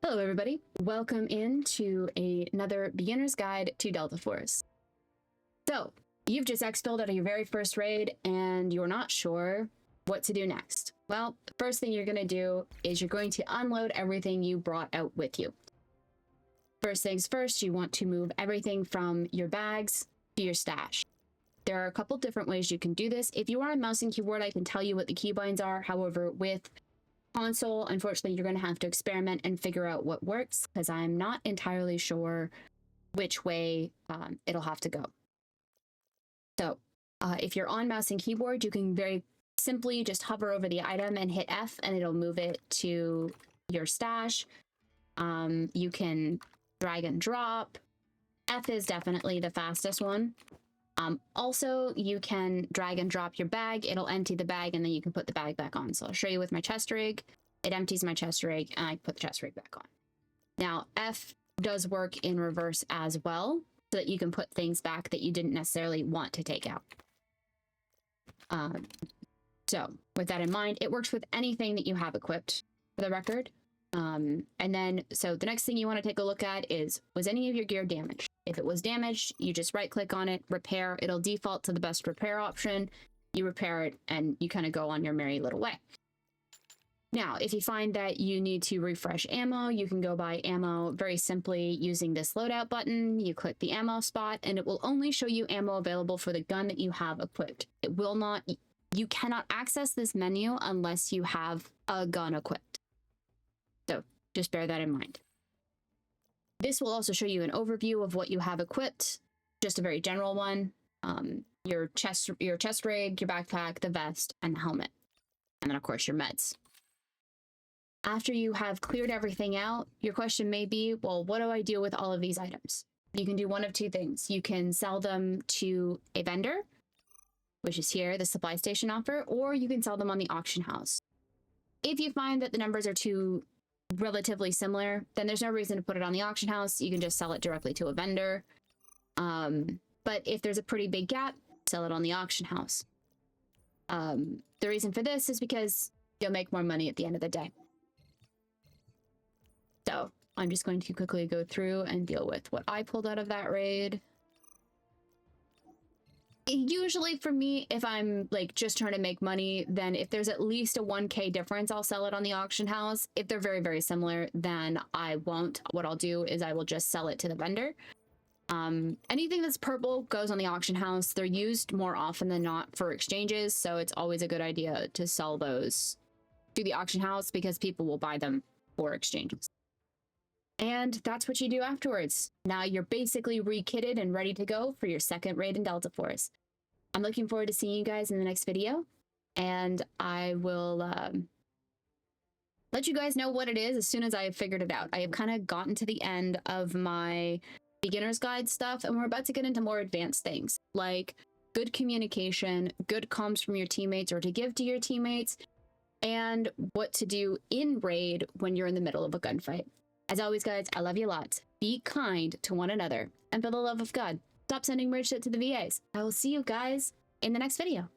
Hello everybody, welcome into another beginner's guide to Delta Force. So, you've just exfilled out of your very first raid and you're not sure what to do next. Well, the first thing you're going to do is you're going to unload everything you brought out with you. First things first, you want to move everything from your bags to your stash. There are a couple different ways you can do this. If you are on mouse and keyboard, I can tell you what the keybinds are. However, with console, unfortunately, you're going to have to experiment and figure out what works, because I'm not entirely sure which way it'll have to go. So if you're on mouse and keyboard, you can very simply just hover over the item and hit F and it'll move it to your stash. You can drag and drop. F is definitely the fastest one. Also, you can drag and drop your bag. It'll empty the bag and then you can put the bag back on. So I'll show you with my chest rig. It empties my chest rig and I put the chest rig back on. Now, F does work in reverse as well, so that you can put things back that you didn't necessarily want to take out. So with that in mind, it works with anything that you have equipped, for the record. And then, so the next thing you want to take a look at is, was any of your gear damaged? If it was damaged, you just right click on it, repair. It'll default to the best repair option. You repair it and you kind of go on your merry little way. Now, if you find that you need to refresh ammo, you can go buy ammo very simply using this loadout button. You click the ammo spot and it will only show you ammo available for the gun that you have equipped. It will not, you cannot access this menu unless you have a gun equipped. So just bear that in mind. This will also show you an overview of what you have equipped, just a very general one. Your chest rig, your backpack, the vest, and the helmet. And then of course your meds. After you have cleared everything out, your question may be, well, what do I do with all of these items? You can do one of two things. You can sell them to a vendor, which is here, the supply station offer, or you can sell them on the auction house. If you find that the numbers are too relatively similar, then there's no reason to put it on the auction house. You can just sell it directly to a vendor. But if there's a pretty big gap, sell it on the auction house. The reason for this is because you'll make more money at the end of the day. So I'm just going to quickly go through and deal with what I pulled out of that raid. Usually for me, if I'm like just trying to make money, then if there's at least a 1K difference, I'll sell it on the auction house. If they're very, very similar, then I won't. What I'll do is I will just sell it to the vendor. Anything that's purple goes on the auction house. They're used more often than not for exchanges, so it's always a good idea to sell those to the auction house because people will buy them for exchanges. And that's what you do afterwards. Now you're basically re-kitted and ready to go for your second raid in Delta Force. I'm looking forward to seeing you guys in the next video, and I will let you guys know what it is as soon as I have figured it out. I have kind of gotten to the end of my beginner's guide stuff, and we're about to get into more advanced things, like good communication, good comms from your teammates or to give to your teammates, and what to do in raid when you're in the middle of a gunfight. As always, guys, I love you lots. Be kind to one another. And for the love of God, stop sending weird shit to the VAs. I will see you guys in the next video.